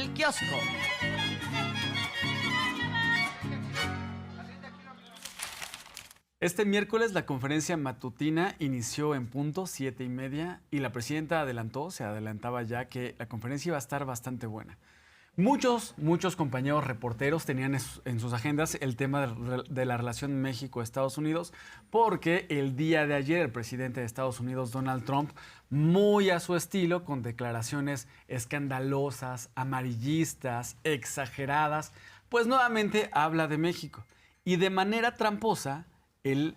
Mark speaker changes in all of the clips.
Speaker 1: El Kiosco.
Speaker 2: Este miércoles la conferencia matutina inició en punto 7:30 y la presidenta se adelantaba ya que la conferencia iba a estar bastante buena. Muchos compañeros reporteros tenían en sus agendas el tema de la relación México-Estados Unidos porque el día de ayer el presidente de Estados Unidos, Donald Trump, muy a su estilo, con declaraciones escandalosas, amarillistas, exageradas, pues nuevamente habla de México. Y de manera tramposa, él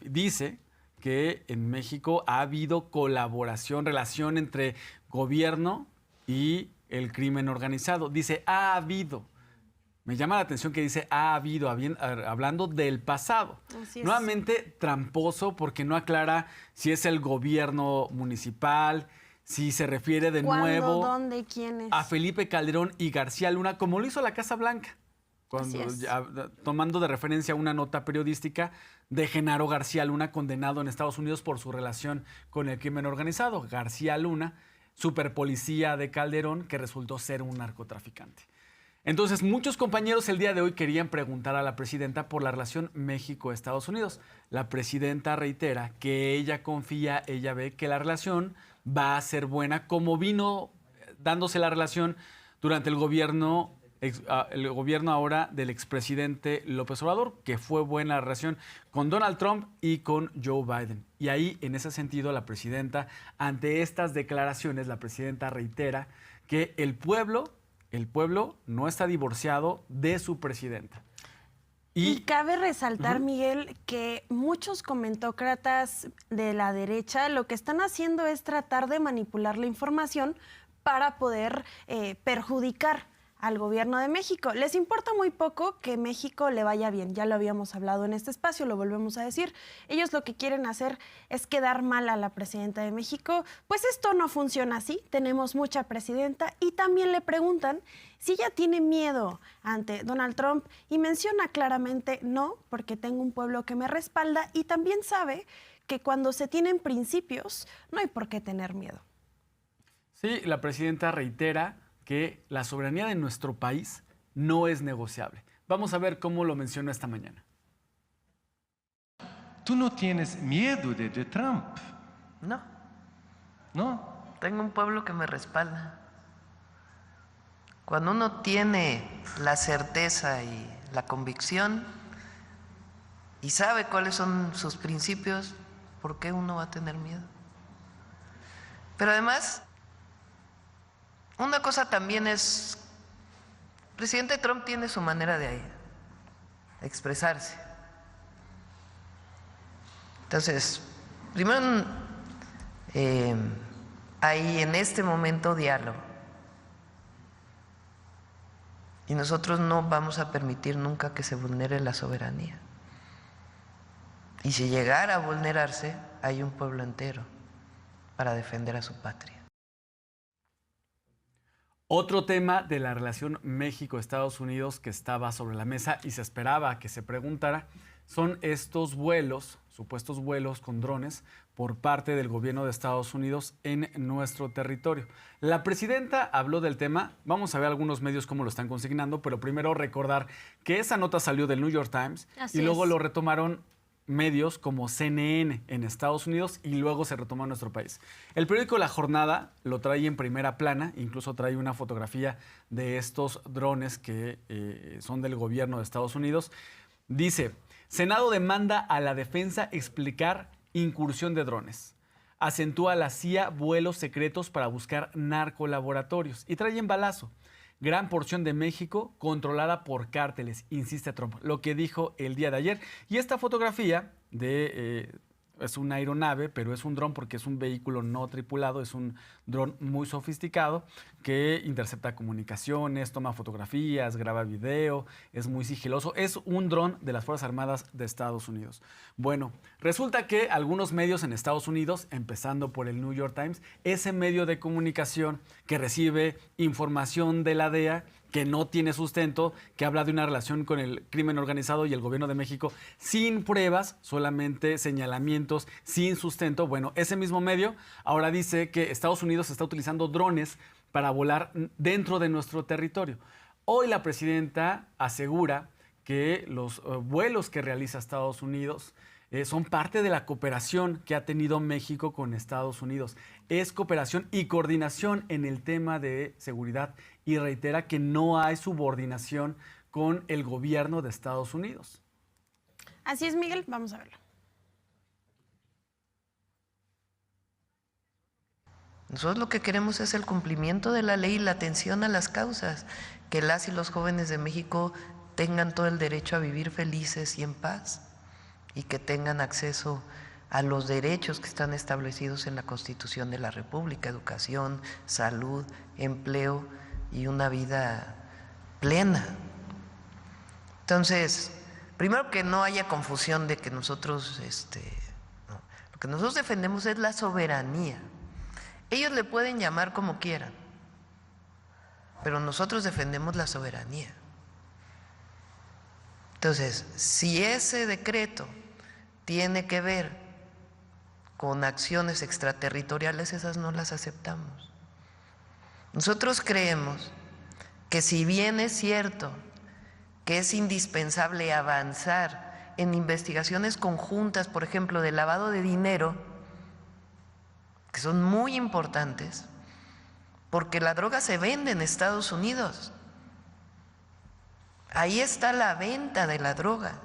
Speaker 2: dice que en México ha habido colaboración, relación entre gobierno y el crimen organizado. Dice, ha habido. Me llama la atención que dice, ha habido, hablando del pasado. Nuevamente tramposo porque no aclara si es el gobierno municipal, si se refiere de nuevo
Speaker 3: dónde, quiénes,
Speaker 2: a Felipe Calderón y García Luna, como lo hizo la Casa Blanca. Tomando de referencia una nota periodística de Genaro García Luna, condenado en Estados Unidos por su relación con el crimen organizado. García Luna, superpolicía de Calderón, que resultó ser un narcotraficante. Entonces, muchos compañeros el día de hoy querían preguntar a la presidenta por la relación México-Estados Unidos. La presidenta reitera que ella confía, ella ve que la relación va a ser buena, como vino dándose la relación durante el gobierno ahora del expresidente López Obrador, que fue buena la relación con Donald Trump y con Joe Biden. Y ahí, en ese sentido, la presidenta, ante estas declaraciones, la presidenta reitera que el pueblo no está divorciado de su presidenta.
Speaker 3: Y cabe resaltar, Miguel, que muchos comentócratas de la derecha lo que están haciendo es tratar de manipular la información para poder perjudicar al gobierno de México. Les importa muy poco que México le vaya bien. Ya lo habíamos hablado en este espacio, lo volvemos a decir. Ellos lo que quieren hacer es quedar mal a la presidenta de México. Pues esto no funciona así. Tenemos mucha presidenta y también le preguntan si ella tiene miedo ante Donald Trump y menciona claramente no, porque tengo un pueblo que me respalda y también sabe que cuando se tienen principios no hay por qué tener miedo.
Speaker 2: Sí, la presidenta reitera que la soberanía de nuestro país no es negociable. Vamos a ver cómo lo mencionó esta mañana.
Speaker 4: ¿Tú no tienes miedo de Trump?
Speaker 5: No.
Speaker 4: ¿No?
Speaker 5: Tengo un pueblo que me respalda. Cuando uno tiene la certeza y la convicción y sabe cuáles son sus principios, ¿por qué uno va a tener miedo? Pero además, una cosa también es, el presidente Trump tiene su manera de expresarse. Entonces, primero hay en este momento diálogo. Y nosotros no vamos a permitir nunca que se vulnere la soberanía. Y si llegara a vulnerarse, hay un pueblo entero para defender a su patria.
Speaker 2: Otro tema de la relación México-Estados Unidos que estaba sobre la mesa y se esperaba que se preguntara son estos vuelos, supuestos vuelos con drones por parte del gobierno de Estados Unidos en nuestro territorio. La presidenta habló del tema, vamos a ver algunos medios cómo lo están consignando, pero primero recordar que esa nota salió del New York Times y luego lo retomaron medios como CNN en Estados Unidos y luego se retomó en nuestro país. El periódico La Jornada lo trae en primera plana, incluso trae una fotografía de estos drones que son del gobierno de Estados Unidos. Dice, Senado demanda a la defensa explicar incursión de drones. Acentúa la CIA vuelos secretos para buscar narcolaboratorios y trae en balazo. Gran porción de México controlada por cárteles, insiste Trump, lo que dijo el día de ayer. Y esta fotografía es una aeronave, pero es un dron porque es un vehículo no tripulado, es un dron muy sofisticado que intercepta comunicaciones, toma fotografías, graba video, es muy sigiloso. Es un dron de las Fuerzas Armadas de Estados Unidos. Bueno, resulta que algunos medios en Estados Unidos, empezando por el New York Times, ese medio de comunicación que recibe información de la DEA, que no tiene sustento, que habla de una relación con el crimen organizado y el gobierno de México sin pruebas, solamente señalamientos, sin sustento. Bueno, ese mismo medio ahora dice que Estados Unidos está utilizando drones para volar dentro de nuestro territorio. Hoy la presidenta asegura que los vuelos que realiza Estados Unidos son parte de la cooperación que ha tenido México con Estados Unidos. Es cooperación y coordinación en el tema de seguridad y reitera que no hay subordinación con el gobierno de Estados Unidos.
Speaker 3: Así es, Miguel, vamos a verlo.
Speaker 5: Nosotros lo que queremos es el cumplimiento de la ley y la atención a las causas, que las y los jóvenes de México tengan todo el derecho a vivir felices y en paz y que tengan acceso a los derechos que están establecidos en la Constitución de la República: educación, salud, empleo y una vida plena. Entonces, primero, que no haya confusión de que nosotros, no. Lo que nosotros defendemos es la soberanía. Ellos le pueden llamar como quieran, pero nosotros defendemos la soberanía. Entonces, si ese decreto tiene que ver con acciones extraterritoriales, esas no las aceptamos. Nosotros creemos que, si bien es cierto que es indispensable avanzar en investigaciones conjuntas, por ejemplo, de lavado de dinero, que son muy importantes, porque la droga se vende en Estados Unidos. Ahí está la venta de la droga.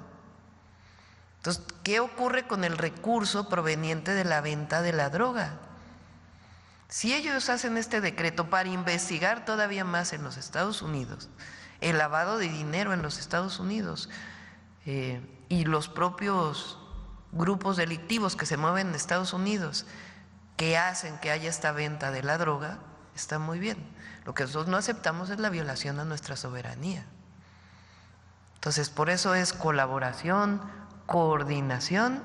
Speaker 5: Entonces, ¿qué ocurre con el recurso proveniente de la venta de la droga? Si ellos hacen este decreto para investigar todavía más en los Estados Unidos, el lavado de dinero en los Estados Unidos y los propios grupos delictivos que se mueven en Estados Unidos, que hacen que haya esta venta de la droga, está muy bien. Lo que nosotros no aceptamos es la violación a nuestra soberanía. Entonces, por eso es colaboración, coordinación,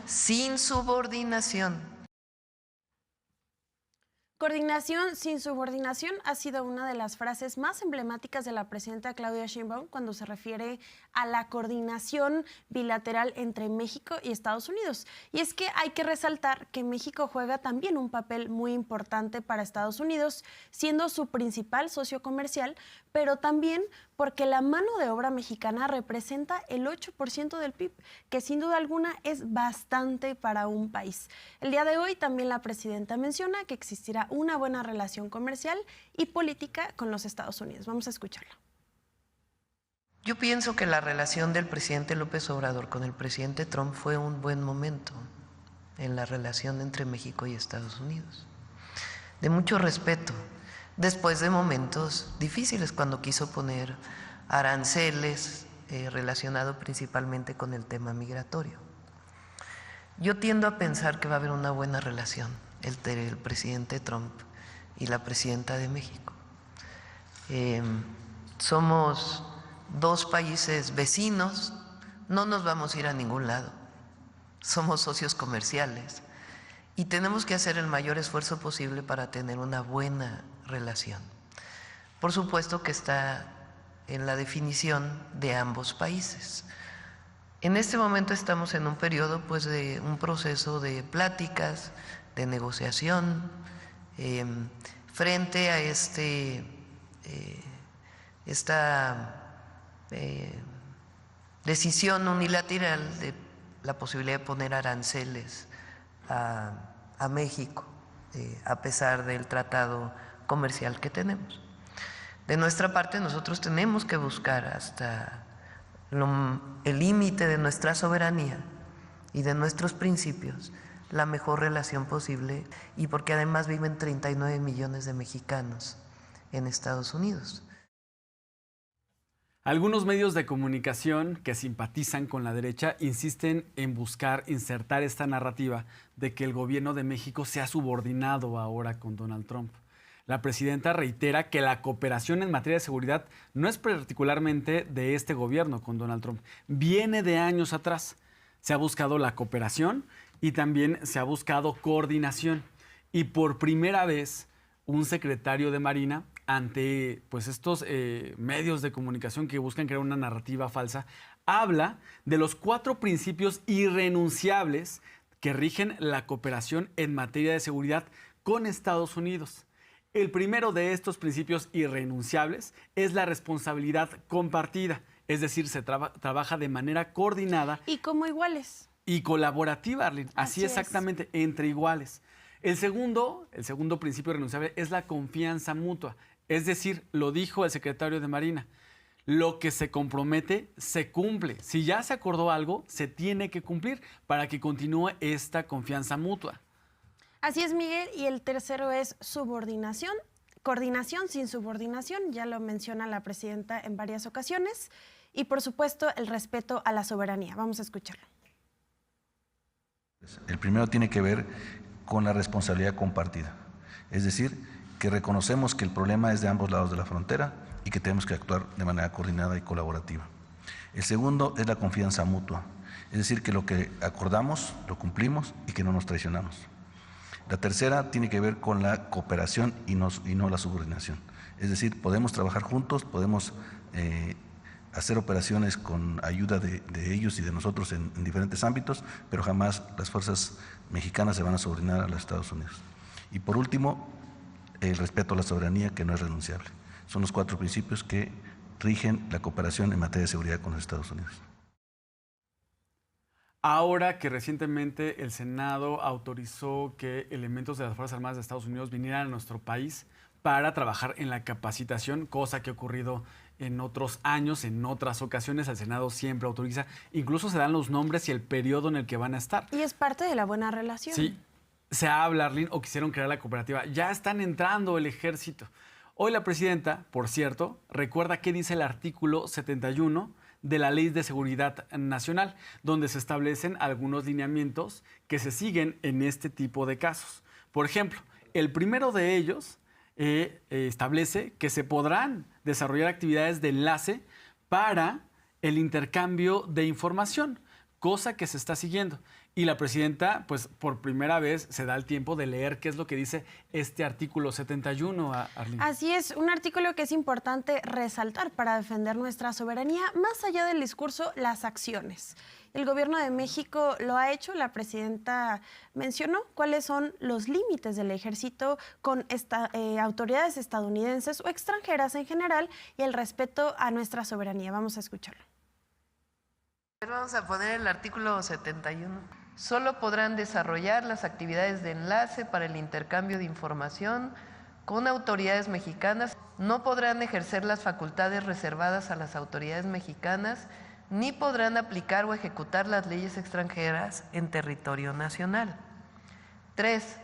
Speaker 5: sin subordinación.
Speaker 3: Coordinación sin subordinación ha sido una de las frases más emblemáticas de la presidenta Claudia Sheinbaum cuando se refiere a la coordinación bilateral entre México y Estados Unidos. Y es que hay que resaltar que México juega también un papel muy importante para Estados Unidos, siendo su principal socio comercial, pero también porque la mano de obra mexicana representa el 8% del PIB, que sin duda alguna es bastante para un país. El día de hoy también la presidenta menciona que existirá una buena relación comercial y política con los Estados Unidos. Vamos a escucharla.
Speaker 5: Yo pienso que la relación del presidente López Obrador con el presidente Trump fue un buen momento en la relación entre México y Estados Unidos, de mucho respeto, después de momentos difíciles cuando quiso poner aranceles relacionado principalmente con el tema migratorio. Yo tiendo a pensar que va a haber una buena relación entre el presidente Trump y la presidenta de México. Somos dos países vecinos, no nos vamos a ir a ningún lado, somos socios comerciales y tenemos que hacer el mayor esfuerzo posible para tener una buena relación. Por supuesto que está en la definición de ambos países. En este momento estamos en un periodo pues de un proceso de pláticas, de negociación, frente a esta decisión unilateral de la posibilidad de poner aranceles a México, a pesar del tratado comercial que tenemos. De nuestra parte, nosotros tenemos que buscar hasta el límite de nuestra soberanía y de nuestros principios la mejor relación posible, y porque además viven 39 millones de mexicanos en Estados Unidos.
Speaker 2: Algunos medios de comunicación que simpatizan con la derecha insisten en buscar insertar esta narrativa de que el gobierno de México se ha subordinado ahora con Donald Trump. La presidenta reitera que la cooperación en materia de seguridad no es particularmente de este gobierno con Donald Trump, viene de años atrás. Se ha buscado la cooperación y también se ha buscado coordinación. Y por primera vez, un secretario de Marina ante pues, estos medios de comunicación que buscan crear una narrativa falsa, habla de los 4 principios irrenunciables que rigen la cooperación en materia de seguridad con Estados Unidos. El primero de estos principios irrenunciables es la responsabilidad compartida, es decir, se trabaja de manera coordinada.
Speaker 3: Y como iguales.
Speaker 2: Y colaborativa, Arlene. Así exactamente, entre iguales. El segundo principio irrenunciable es la confianza mutua. Es decir, lo dijo el secretario de Marina, lo que se compromete se cumple. Si ya se acordó algo, se tiene que cumplir para que continúe esta confianza mutua.
Speaker 3: Así es, Miguel. Y el tercero es subordinación. Coordinación sin subordinación, ya lo menciona la presidenta en varias ocasiones. Y, por supuesto, el respeto a la soberanía. Vamos a escucharlo.
Speaker 1: El primero tiene que ver con la responsabilidad compartida. Es decir, que reconocemos que el problema es de ambos lados de la frontera y que tenemos que actuar de manera coordinada y colaborativa. El segundo es la confianza mutua. Es decir, que lo que acordamos lo cumplimos y que no nos traicionamos. La tercera tiene que ver con la cooperación y no la subordinación. Es decir, podemos trabajar juntos, podemos hacer operaciones con ayuda de ellos y de nosotros en diferentes ámbitos, pero jamás las fuerzas mexicanas se van a subordinar a los Estados Unidos. Y por último, el respeto a la soberanía, que no es renunciable. Son los 4 principios que rigen la cooperación en materia de seguridad con los Estados Unidos.
Speaker 2: Ahora que recientemente el Senado autorizó que elementos de las Fuerzas Armadas de Estados Unidos vinieran a nuestro país para trabajar en la capacitación, cosa que ha ocurrido en otros años, en otras ocasiones, el Senado siempre autoriza, incluso se dan los nombres y el periodo en el que van a estar.
Speaker 3: Y es parte de la buena relación.
Speaker 2: Sí, se habla, Arlene, o quisieron crear la cooperativa. Ya están entrando el ejército. Hoy la presidenta, por cierto, recuerda qué dice el artículo 71 de la Ley de Seguridad Nacional, donde se establecen algunos lineamientos que se siguen en este tipo de casos. Por ejemplo, el primero de ellos establece que se podrán desarrollar actividades de enlace para el intercambio de información, cosa que se está siguiendo. Y la presidenta, pues por primera vez, se da el tiempo de leer qué es lo que dice este artículo 71, Arlene.
Speaker 3: Así es, un artículo que es importante resaltar para defender nuestra soberanía, más allá del discurso, las acciones. El gobierno de México lo ha hecho, la presidenta mencionó cuáles son los límites del ejército con autoridades estadounidenses o extranjeras en general y el respeto a nuestra soberanía. Vamos a escucharlo.
Speaker 5: Vamos a poner el artículo 71. Solo podrán desarrollar las actividades de enlace para el intercambio de información con autoridades mexicanas. No podrán ejercer las facultades reservadas a las autoridades mexicanas, ni podrán aplicar o ejecutar las leyes extranjeras en territorio nacional. 3.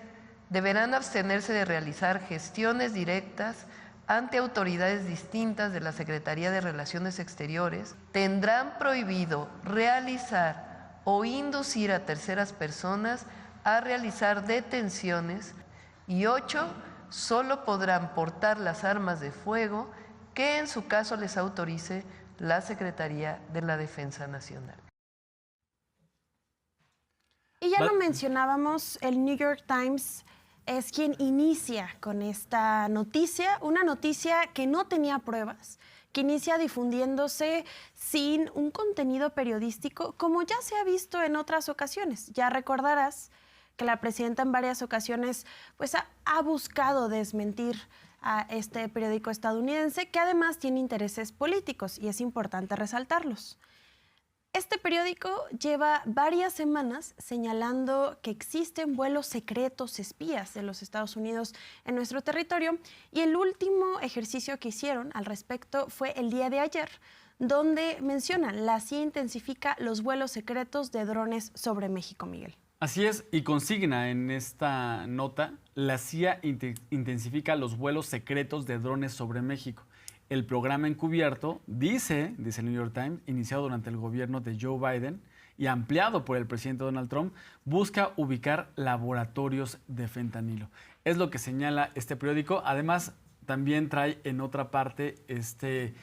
Speaker 5: Deberán abstenerse de realizar gestiones directas ante autoridades distintas de la Secretaría de Relaciones Exteriores. Tendrán prohibido realizar o inducir a terceras personas a realizar detenciones. Y 8. Solo podrán portar las armas de fuego que en su caso les autorice la Secretaría de la Defensa Nacional.
Speaker 3: Y ya lo mencionábamos, el New York Times es quien inicia con esta noticia, una noticia que no tenía pruebas, que inicia difundiéndose sin un contenido periodístico, como ya se ha visto en otras ocasiones. Ya recordarás que la presidenta en varias ocasiones pues, ha buscado desmentir a este periódico estadounidense, que además tiene intereses políticos y es importante resaltarlos. Este periódico lleva varias semanas señalando que existen vuelos secretos espías de los Estados Unidos en nuestro territorio y el último ejercicio que hicieron al respecto fue el día de ayer, donde mencionan la CIA intensifica los vuelos secretos de drones sobre México, Miguel.
Speaker 2: Así es, y consigna en esta nota, la CIA intensifica los vuelos secretos de drones sobre México. El programa encubierto, dice el New York Times, iniciado durante el gobierno de Joe Biden y ampliado por el presidente Donald Trump, busca ubicar laboratorios de fentanilo. Es lo que señala este periódico. Además, también trae en otra parte este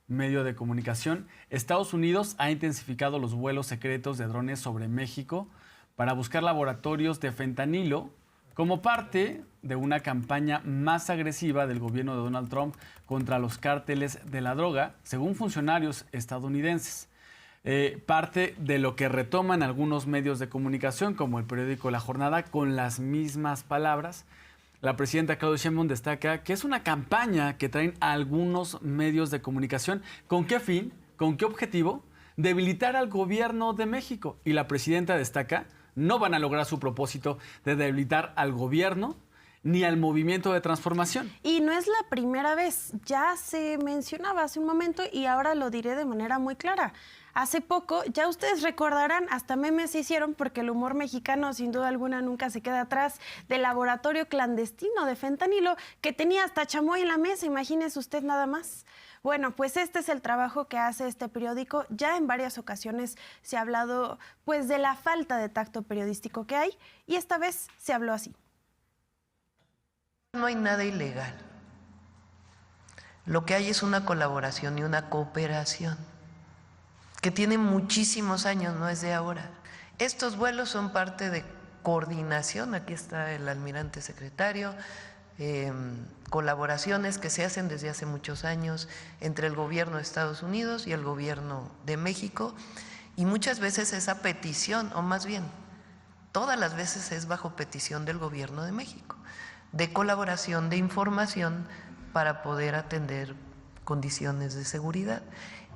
Speaker 2: medio de comunicación. Estados Unidos ha intensificado los vuelos secretos de drones sobre México para buscar laboratorios de fentanilo como parte de una campaña más agresiva del gobierno de Donald Trump contra los cárteles de la droga, según funcionarios estadounidenses. Parte de lo que retoman algunos medios de comunicación, como el periódico La Jornada, con las mismas palabras. La presidenta Claudia Sheinbaum destaca que es una campaña que traen algunos medios de comunicación. ¿Con qué fin? ¿Con qué objetivo? Debilitar al gobierno de México. Y la presidenta destaca, no van a lograr su propósito de debilitar al gobierno ni al movimiento de transformación.
Speaker 3: Y no es la primera vez, ya se mencionaba hace un momento y ahora lo diré de manera muy clara. Hace poco, ya ustedes recordarán, hasta memes se hicieron porque el humor mexicano sin duda alguna nunca se queda atrás, del laboratorio clandestino de fentanilo que tenía hasta chamoy en la mesa, imagínese usted nada más. Bueno, pues este es el trabajo que hace este periódico. Ya en varias ocasiones se ha hablado pues de la falta de tacto periodístico que hay y esta vez se habló así.
Speaker 5: No hay nada ilegal. Lo que hay es una colaboración y una cooperación que tiene muchísimos años, no es de ahora. Estos vuelos son parte de coordinación, aquí está el almirante secretario, colaboraciones que se hacen desde hace muchos años entre el gobierno de Estados Unidos y el gobierno de México, y muchas veces esa petición, o más bien, todas las veces es bajo petición del gobierno de México, de colaboración, de información para poder atender condiciones de seguridad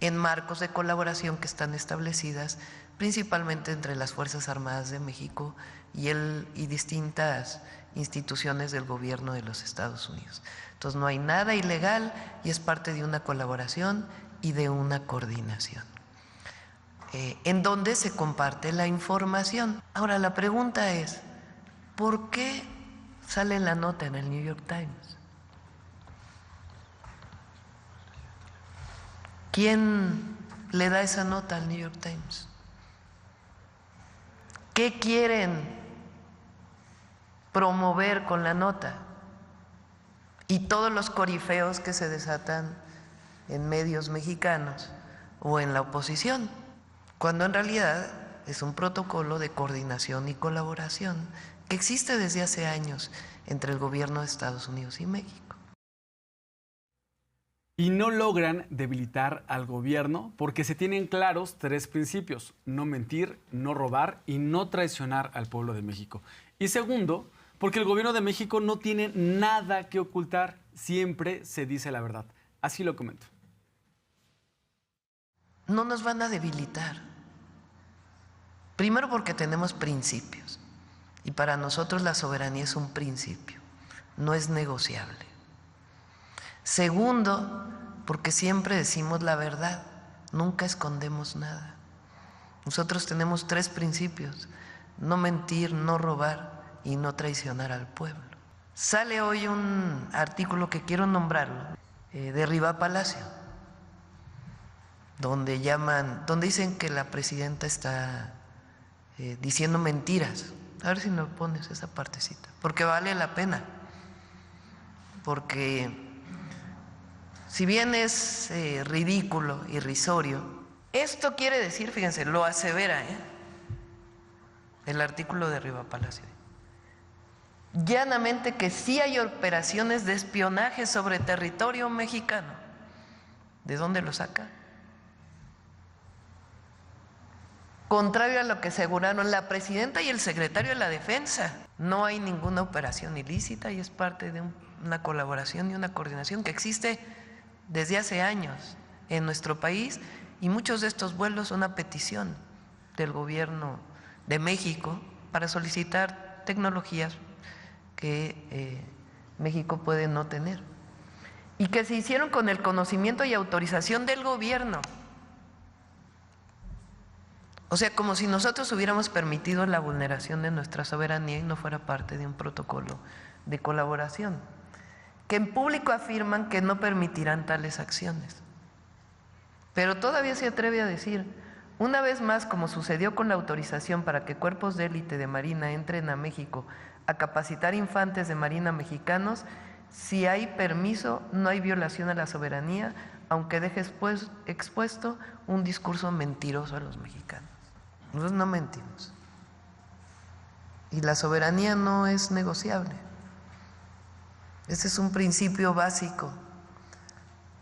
Speaker 5: en marcos de colaboración que están establecidas principalmente entre las Fuerzas Armadas de México y distintas instituciones del gobierno de los Estados Unidos. Entonces no hay nada ilegal y es parte de una colaboración y de una coordinación en donde se comparte la información. Ahora la pregunta es, ¿por qué sale la nota en el New York Times? ¿Quién le da esa nota al New York Times? ¿Qué quieren promover con la nota? Y todos los corifeos que se desatan en medios mexicanos o en la oposición, cuando en realidad es un protocolo de coordinación y colaboración que existe desde hace años entre el gobierno de Estados Unidos y México.
Speaker 2: Y no logran debilitar al gobierno porque se tienen claros 3 principios: no mentir, no robar y no traicionar al pueblo de México. Y segundo, porque el gobierno de México no tiene nada que ocultar, siempre se dice la verdad. Así lo comento.
Speaker 5: No nos van a debilitar. Primero porque tenemos principios y para nosotros la soberanía es un principio, no es negociable. Segundo, porque siempre decimos la verdad, nunca escondemos nada. Nosotros tenemos 3 principios: no mentir, no robar y no traicionar al pueblo. Sale hoy un artículo que quiero nombrarlo, de Riva Palacio, donde dicen que la presidenta está diciendo mentiras. A ver si nos pones esa partecita, porque vale la pena, porque si bien es ridículo, irrisorio, esto quiere decir, fíjense, lo asevera el artículo de Riva Palacio, llanamente que sí hay operaciones de espionaje sobre territorio mexicano. ¿De dónde lo saca? Contrario a lo que aseguraron la presidenta y el secretario de la Defensa, no hay ninguna operación ilícita y es parte de una colaboración y una coordinación que existe desde hace años en nuestro país, y muchos de estos vuelos son a petición del gobierno de México para solicitar tecnologías que México puede no tener y que se hicieron con el conocimiento y autorización del gobierno. O sea, como si nosotros hubiéramos permitido la vulneración de nuestra soberanía y no fuera parte de un protocolo de colaboración, que en público afirman que no permitirán tales acciones. Pero todavía se atreve a decir, una vez más, como sucedió con la autorización para que cuerpos de élite de Marina entren a México a capacitar infantes de Marina mexicanos, si hay permiso, no hay violación a la soberanía, aunque deje expuesto un discurso mentiroso a los mexicanos. Nosotros no mentimos. Y la soberanía no es negociable. Ese es un principio básico.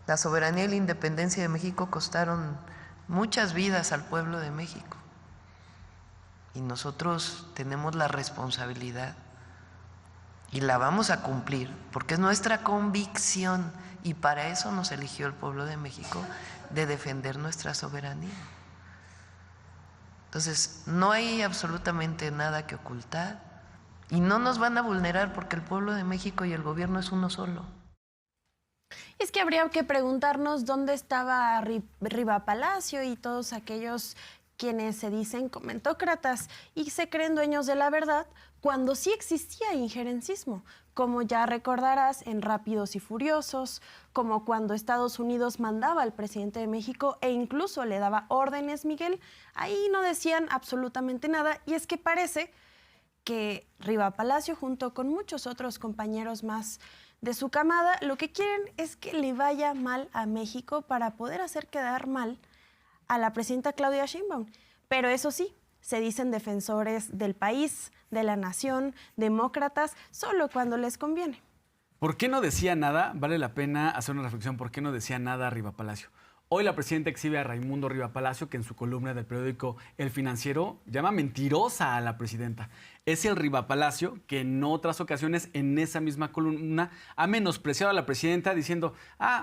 Speaker 5: La soberanía y la independencia de México costaron muchas vidas al pueblo de México. Y nosotros tenemos la responsabilidad y la vamos a cumplir, porque es nuestra convicción, y para eso nos eligió el pueblo de México, de defender nuestra soberanía. Entonces, no hay absolutamente nada que ocultar y no nos van a vulnerar porque el pueblo de México y el gobierno es uno solo.
Speaker 3: Es que habría que preguntarnos dónde estaba Riva Palacio y todos aquellos quienes se dicen comentócratas y se creen dueños de la verdad cuando sí existía injerencismo, como ya recordarás en Rápidos y Furiosos, como cuando Estados Unidos mandaba al presidente de México e incluso le daba órdenes, Miguel. Ahí no decían absolutamente nada, y es que parece que Riva Palacio, junto con muchos otros compañeros más de su camada, lo que quieren es que le vaya mal a México para poder hacer quedar mal a la presidenta Claudia Sheinbaum. Pero eso sí, se dicen defensores del país, de la nación, demócratas, solo cuando les conviene.
Speaker 2: ¿Por qué no decía nada? Vale la pena hacer una reflexión. ¿Por qué no decía nada Riva Palacio? Hoy la presidenta exhibe a Raimundo Riva Palacio, que en su columna del periódico El Financiero llama mentirosa a la presidenta. Es el Riva Palacio que en otras ocasiones en esa misma columna ha menospreciado a la presidenta diciendo,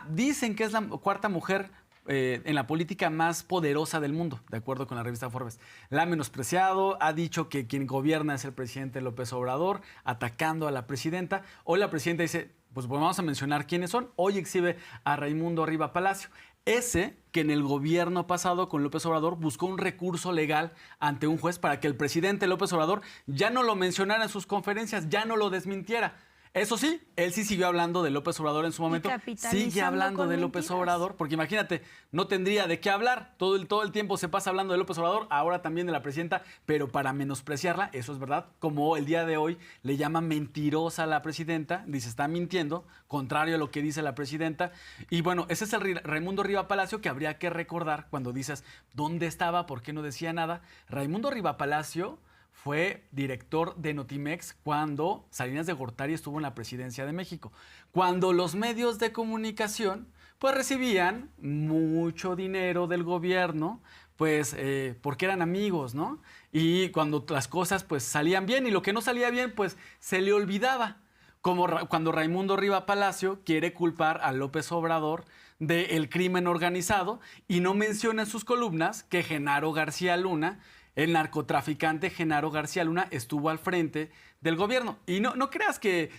Speaker 2: dicen que es la cuarta mujer en la política más poderosa del mundo, de acuerdo con la revista Forbes. La ha menospreciado, ha dicho que quien gobierna es el presidente López Obrador, atacando a la presidenta. Hoy la presidenta dice, pues vamos a mencionar quiénes son. Hoy exhibe a Raimundo Riva Palacio. Ese que en el gobierno pasado con López Obrador buscó un recurso legal ante un juez para que el presidente López Obrador ya no lo mencionara en sus conferencias, ya no lo desmintiera. Eso sí, él sí siguió hablando de López Obrador en su momento. Sigue hablando de López Obrador, porque imagínate, no tendría de qué hablar. Todo el tiempo se pasa hablando de López Obrador, ahora también de la presidenta, pero para menospreciarla, eso es verdad. Como el día de hoy le llama mentirosa a la presidenta, dice, está mintiendo, contrario a lo que dice la presidenta. Y bueno, ese es el Raimundo Riva Palacio que habría que recordar cuando dices, ¿dónde estaba? ¿Por qué no decía nada? Raimundo Riva Palacio fue director de Notimex cuando Salinas de Gortari estuvo en la presidencia de México. Cuando los medios de comunicación pues recibían mucho dinero del gobierno, pues porque eran amigos, ¿no? Y cuando las cosas pues salían bien y lo que no salía bien pues se le olvidaba. Como cuando Raimundo Riva Palacio quiere culpar a López Obrador del crimen organizado y no menciona en sus columnas que Genaro García Luna, el narcotraficante Genaro García Luna, estuvo al frente del gobierno. Y no creas que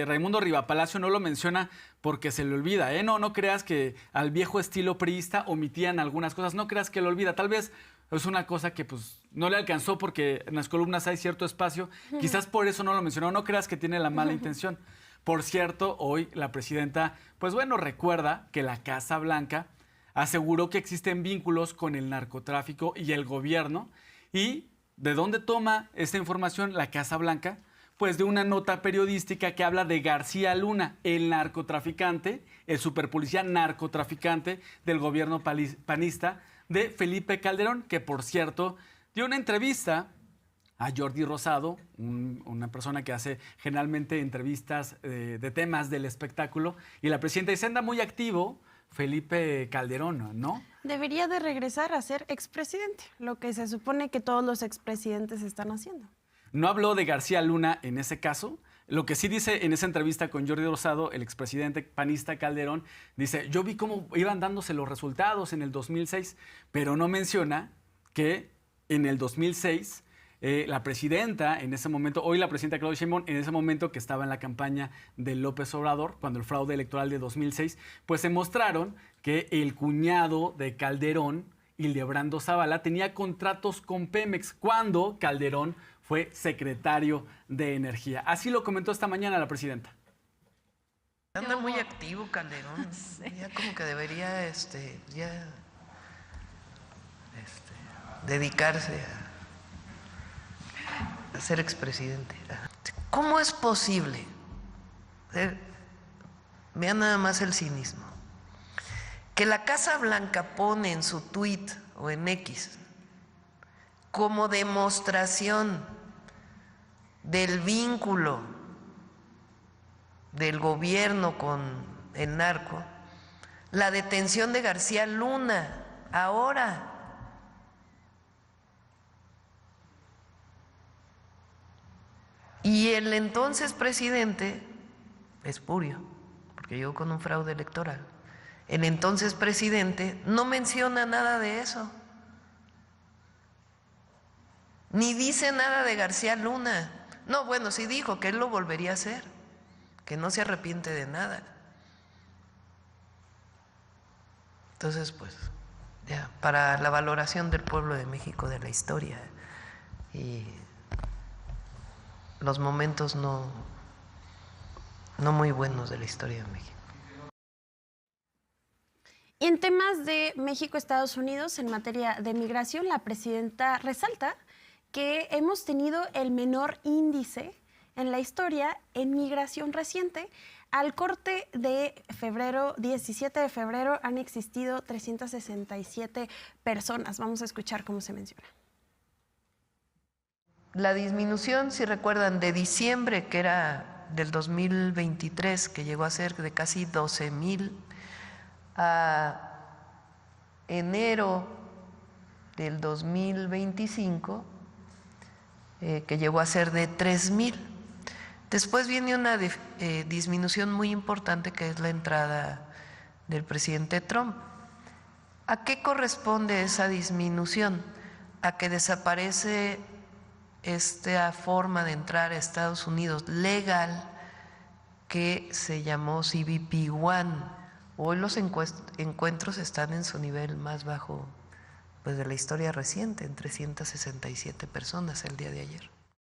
Speaker 2: Raimundo Riva Palacio no lo menciona porque se le olvida, ¿eh? No creas que al viejo estilo priista omitían algunas cosas. No creas que lo olvida. Tal vez es una cosa que pues no le alcanzó porque en las columnas hay cierto espacio. Quizás por eso no lo mencionó. No creas que tiene la mala intención. Por cierto, hoy la presidenta, pues bueno, recuerda que la Casa Blanca aseguró que existen vínculos con el narcotráfico y el gobierno. ¿Y de dónde toma esta información la Casa Blanca? Pues de una nota periodística que habla de García Luna, el narcotraficante, el superpolicía narcotraficante del gobierno panista de Felipe Calderón, que por cierto dio una entrevista a Jordi Rosado, una persona que hace generalmente entrevistas de temas del espectáculo, y la presidenta dice, anda muy activo Felipe Calderón, ¿no?
Speaker 3: Debería de regresar a ser expresidente, lo que se supone que todos los expresidentes están haciendo.
Speaker 2: No habló de García Luna en ese caso. Lo que sí dice en esa entrevista con Jordi Rosado, el expresidente panista Calderón, dice, yo vi cómo iban dándose los resultados en el 2006, pero no menciona que en el 2006 la presidenta en ese momento, hoy la presidenta Claudia Sheinbaum, en ese momento que estaba en la campaña de López Obrador, cuando el fraude electoral de 2006, pues se mostraron que el cuñado de Calderón, Hildebrando Zavala, tenía contratos con Pemex cuando Calderón fue secretario de Energía. Así lo comentó esta mañana la presidenta.
Speaker 5: Anda muy activo Calderón. Sí. Ya como que debería dedicarse a ser expresidente. ¿Cómo es posible? Vean nada más el cinismo. Que la Casa Blanca pone en su tuit o en X como demostración del vínculo del gobierno con el narco, la detención de García Luna, ahora. Y el entonces presidente, espurio, porque llegó con un fraude electoral, el entonces presidente no menciona nada de eso, ni dice nada de García Luna. No, bueno, sí dijo que él lo volvería a hacer, que no se arrepiente de nada. Entonces, pues, ya, para la valoración del pueblo de México, de la historia y los momentos no muy buenos de la historia de México.
Speaker 3: Y en temas de México-Estados Unidos, en materia de migración, la presidenta resalta que hemos tenido el menor índice en la historia en migración reciente. Al corte de febrero, 17 de febrero, han existido 367 personas. Vamos a escuchar cómo se menciona.
Speaker 5: La disminución, si recuerdan, de diciembre, que era del 2023, que llegó a ser de casi 12,000, a enero del 2025, que llegó a ser de 3,000. Después viene una disminución muy importante, que es la entrada del presidente Trump. ¿A qué corresponde esa disminución? A que desaparece esta forma de entrar a Estados Unidos legal que se llamó CBP-1. Hoy los encuentros están en su nivel más bajo, pues, de la historia reciente, en 367 personas el día de ayer.